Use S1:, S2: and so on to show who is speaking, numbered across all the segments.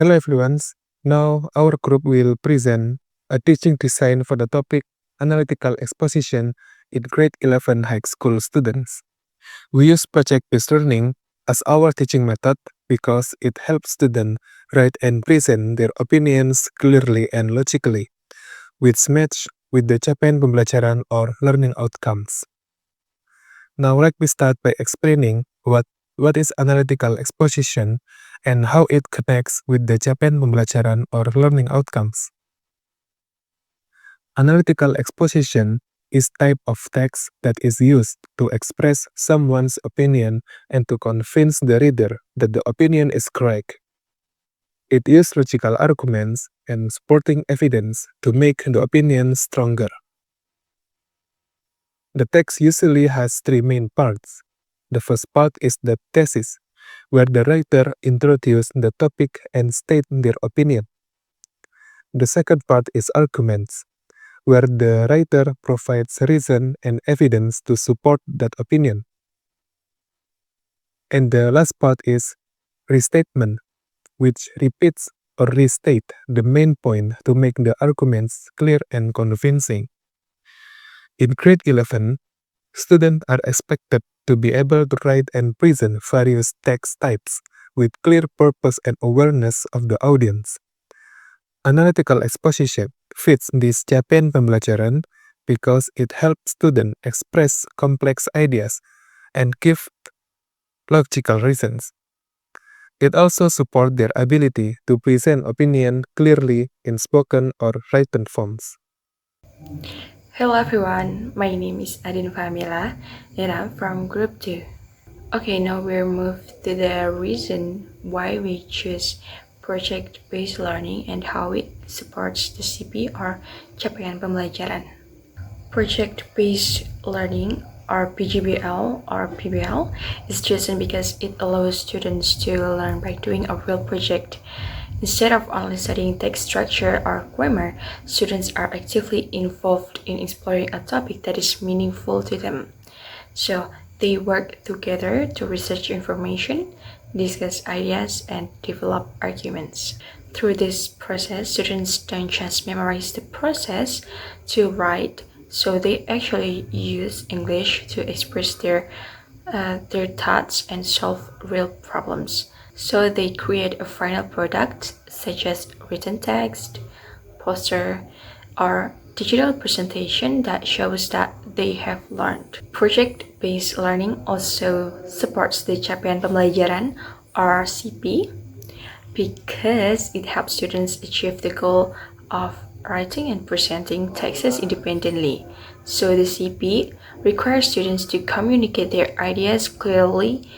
S1: Hello everyone. Now our group will present a teaching design for the topic analytical exposition in grade 11 high school students. We use project-based learning as our teaching method because it helps students write and present their opinions clearly and logically, which match with the capaian pembelajaran or learning outcomes. Now let me start by explaining what is analytical exposition and how it connects with the capaian pembelajaran or learning outcomes. Analytical exposition is type of text that is used to express someone's opinion and to convince the reader that the opinion is correct. It uses logical arguments and supporting evidence to make the opinion stronger. The text usually has three main parts. The first part is the thesis, where the writer introduces the topic and states their opinion. The second part is arguments, where the writer provides reason and evidence to support that opinion. And the last part is restatement, which repeats or restate the main point to make the arguments clear and convincing. In grade 11, students are expected to be able to write and present various text types with clear purpose and awareness of the audience. Analytical exposition fits this capaian pembelajaran because it helps students express complex ideas and give logical reasons. It also supports their ability to present opinion clearly in spoken or written forms.
S2: Hello everyone, my name is Addien and I'm from Group 2. Okay, now we'll move to the reason why we choose project-based learning and how it supports the CP or capaian pembelajaran. Project-based learning or PjBL or PBL is chosen because it allows students to learn by doing a real project. Instead of only studying text structure or grammar, students are actively involved in exploring a topic that is meaningful to them. So they work together to research information, discuss ideas, and develop arguments. Through this process, students don't just memorize the process to write, so they actually use English to express their thoughts and solve real problems. So they create a final product such as written text, poster, or digital presentation that shows that they have learned. Project-based learning also supports the capaian pembelajaran or CP because it helps students achieve the goal of writing and presenting texts independently. So the CP requires students to communicate their ideas clearly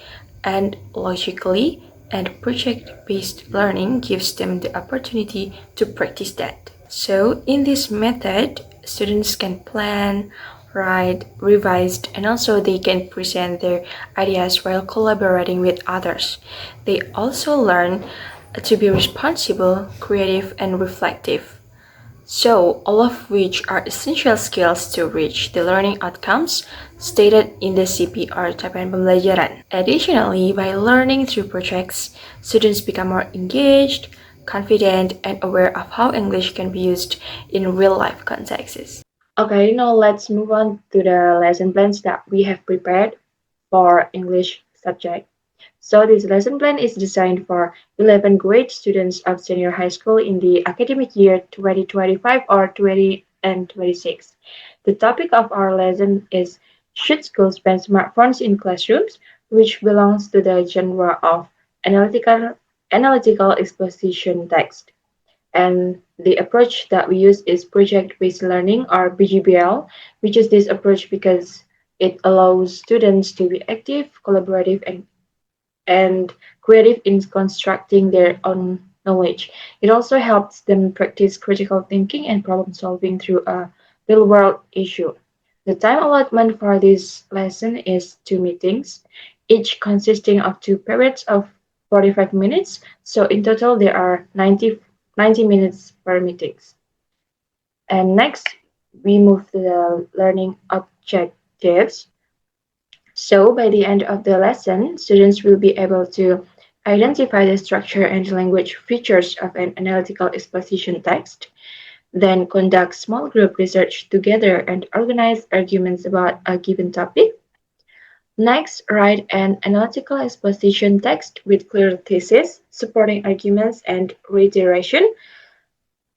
S2: and logically, and project-based learning gives them the opportunity to practice that. So in this method, students can plan, write, revise, and also they can present their ideas while collaborating with others. They also learn to be responsible, creative, and reflective. So, all of which are essential skills to reach the learning outcomes stated in the CPR capaian pembelajaran. Additionally, by learning through projects, students become more engaged, confident, and aware of how English can be used in real-life contexts. Okay, now let's move on to the lesson plans that we have prepared for English subject. So this lesson plan is designed for 11th grade students of senior high school in the academic year 2025 or 2026. The topic of our lesson is Should schools ban smartphones in classrooms, which belongs to the genre of analytical exposition text. And the approach that we use is project-based learning or PjBL. We choose this approach because it allows students to be active, collaborative, and creative in constructing their own knowledge. It also helps them practice critical thinking and problem solving through a real world issue. The time allotment for this lesson is 2 meetings, each consisting of 2 periods of 45 minutes. So in total, there are 90 minutes per meetings. And next, we move to the learning objectives. So by the end of the lesson, students will be able to identify the structure and language features of an analytical exposition text, then conduct small group research together and organize arguments about a given topic. Next, write an analytical exposition text with clear thesis, supporting arguments, and reiteration,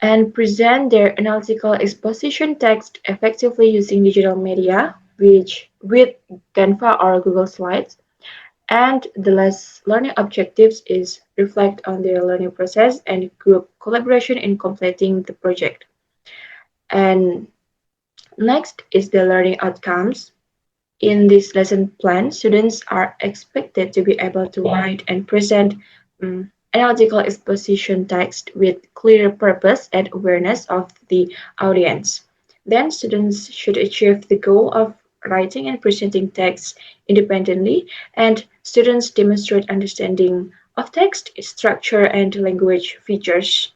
S2: and present their analytical exposition text effectively using digital media, which with Canva or Google Slides. And the last learning objectives is reflect on their learning process and group collaboration in completing the project. And next is the learning outcomes. In this lesson plan, students are expected to be able to write and present analytical exposition text with clear purpose and awareness of the audience. Then students should achieve the goal of writing and presenting text independently, and students demonstrate understanding of text structure and language features.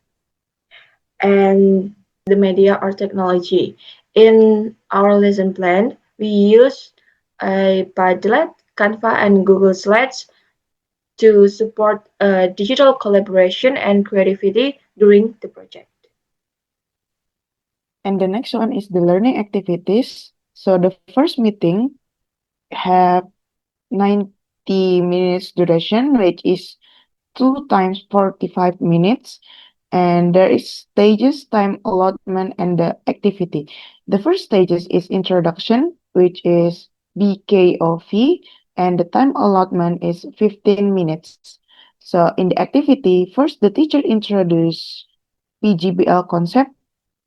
S2: And the media or technology. In our lesson plan, we use a Padlet, Canva, and Google Slides to support digital collaboration and creativity during the project.
S3: And the next one is the learning activities. So the first meeting have 90 minutes duration, which is 2 times 45 minutes. And there is stages, time allotment, and the activity. The first stages is introduction, which is BKOV, and the time allotment is 15 minutes. So in the activity, first the teacher introduce PjBL concept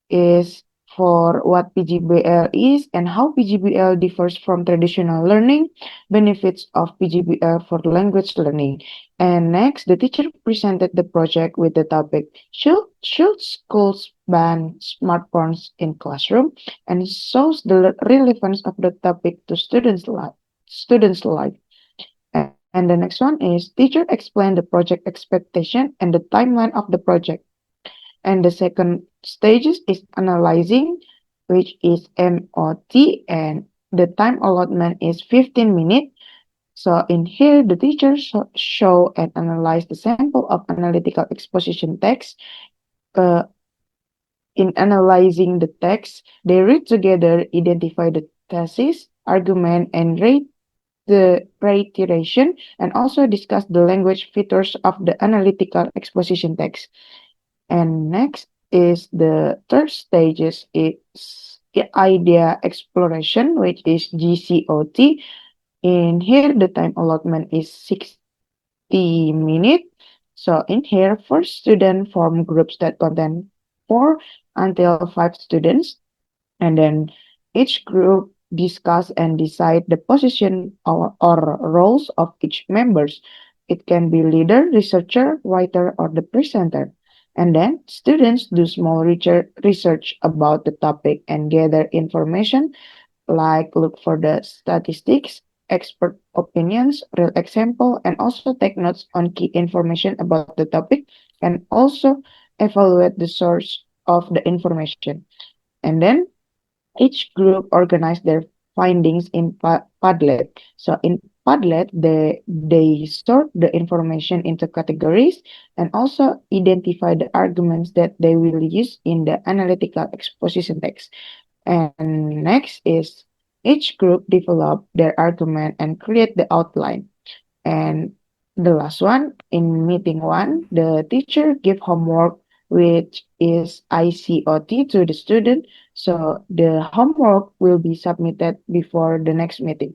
S3: is for what PjBL is and how PjBL differs from traditional learning, benefits of PjBL for language learning. And next, the teacher presented the project with the topic, Should schools ban smartphones in classroom? And shows the relevance of the topic to students' life. And the next one is teacher explained the project expectation and the timeline of the project. And the second stages is analyzing, which is MOT, and the time allotment is 15 minutes. So in here, the teacher show and analyze the sample of analytical exposition text. Uh, in analyzing the text, they read together, identify the thesis, argument, and rate the reiteration, and also discuss the language features of the analytical exposition text. And next is the third stages is idea exploration, which is GCOT. In here, the time allotment is 60 minutes. So in here, first student form groups that contain 4 until 5 students. And then each group discuss and decide the position or roles of each members. It can be leader, researcher, writer, or the presenter. And then students do small research about the topic and gather information, like look for the statistics, expert opinions, real example, and also take notes on key information about the topic, and also evaluate the source of the information. And then each group organize their findings in Padlet. So in Padlet, they sort the information into categories and also identify the arguments that they will use in the analytical exposition text. And next is each group develop their argument and create the outline. And the last one, in meeting one, the teacher give homework, which is ICOT to the student. So the homework will be submitted before the next meeting.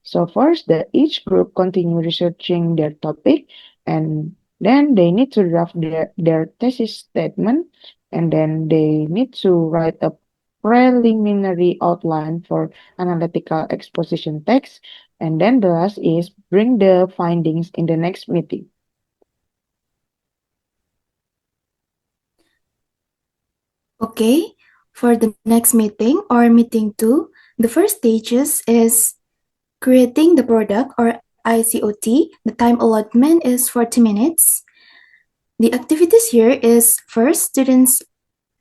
S3: So first, each group continue researching their topic, and then they need to draft their thesis statement, and then they need to write a preliminary outline for analytical exposition text, and then the last is bring the findings in the next meeting.
S4: Okay, for the next meeting or meeting 2, the first stages is creating the product or ICOT. The time allotment is 40 minutes. The activities here is first, students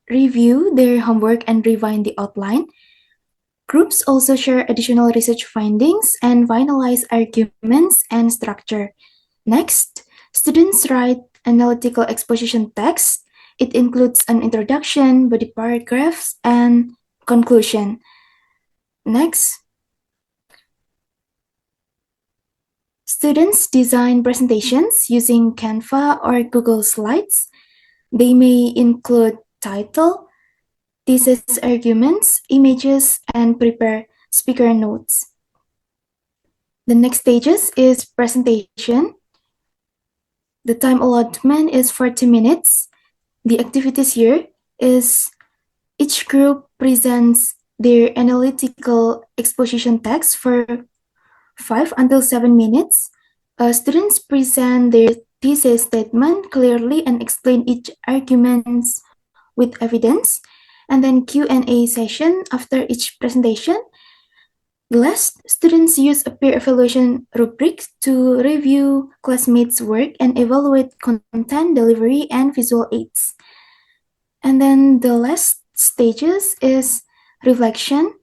S4: review their homework and refine the outline. Groups also share additional research findings and finalize arguments and structure. Next, Students write analytical exposition text. It includes an introduction, body paragraphs, and conclusion. Next, students design presentations using Canva or Google Slides. They may include title, thesis arguments, images, and prepare speaker notes. The next stages is presentation. The time allotment is 40 minutes. The activities here is each group presents their analytical exposition text for 5 until 7 minutes. Students present their thesis statement clearly and explain each arguments with evidence. And then Q&A session after each presentation. Last, students use a peer evaluation rubric to review classmates' work and evaluate content delivery and visual aids. And then the last stages is reflection.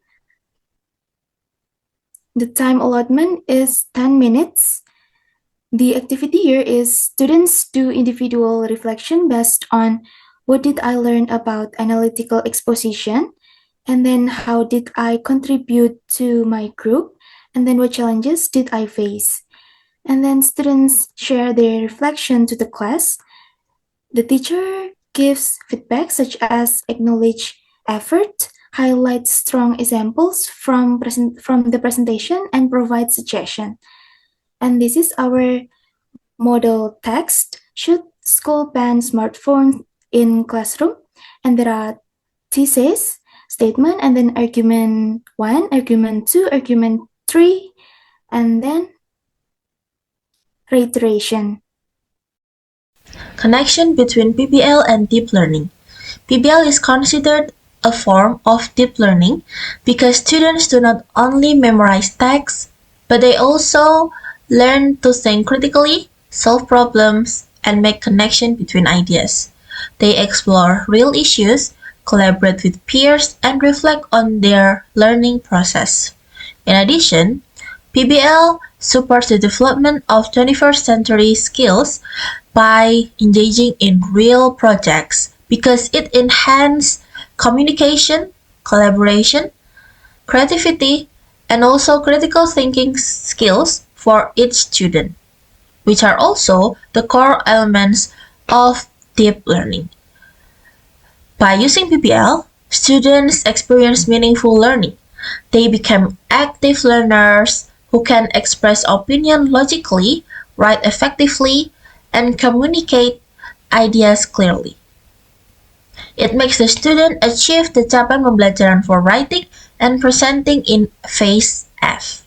S4: The time allotment is 10 minutes. The activity here is students do individual reflection based on what did I learn about analytical exposition, and then how did I contribute to my group, and then what challenges did I face. And then students share their reflection to the class. The teacher gives feedback such as acknowledge effort, highlight strong examples from the presentation, and provide suggestion. And this is our model text. Should school ban smartphones in classroom? And there are thesis, statement, and then argument 1, argument 2, argument 3, and then reiteration.
S5: Connection between PBL and deep learning. PBL is considered a form of deep learning because students do not only memorize texts, but they also learn to think critically, solve problems, and make connection between ideas. They explore real issues, collaborate with peers, and reflect on their learning process. In addition, PBL supports the development of 21st century skills by engaging in real projects because it enhances communication, collaboration, creativity, and also critical thinking skills for each student, which are also the core elements of deep learning. By using PBL, students experience meaningful learning. They become active learners who can express opinion logically, write effectively, and communicate ideas clearly. It makes the student achieve the capaian pembelajaran for writing and presenting in phase F.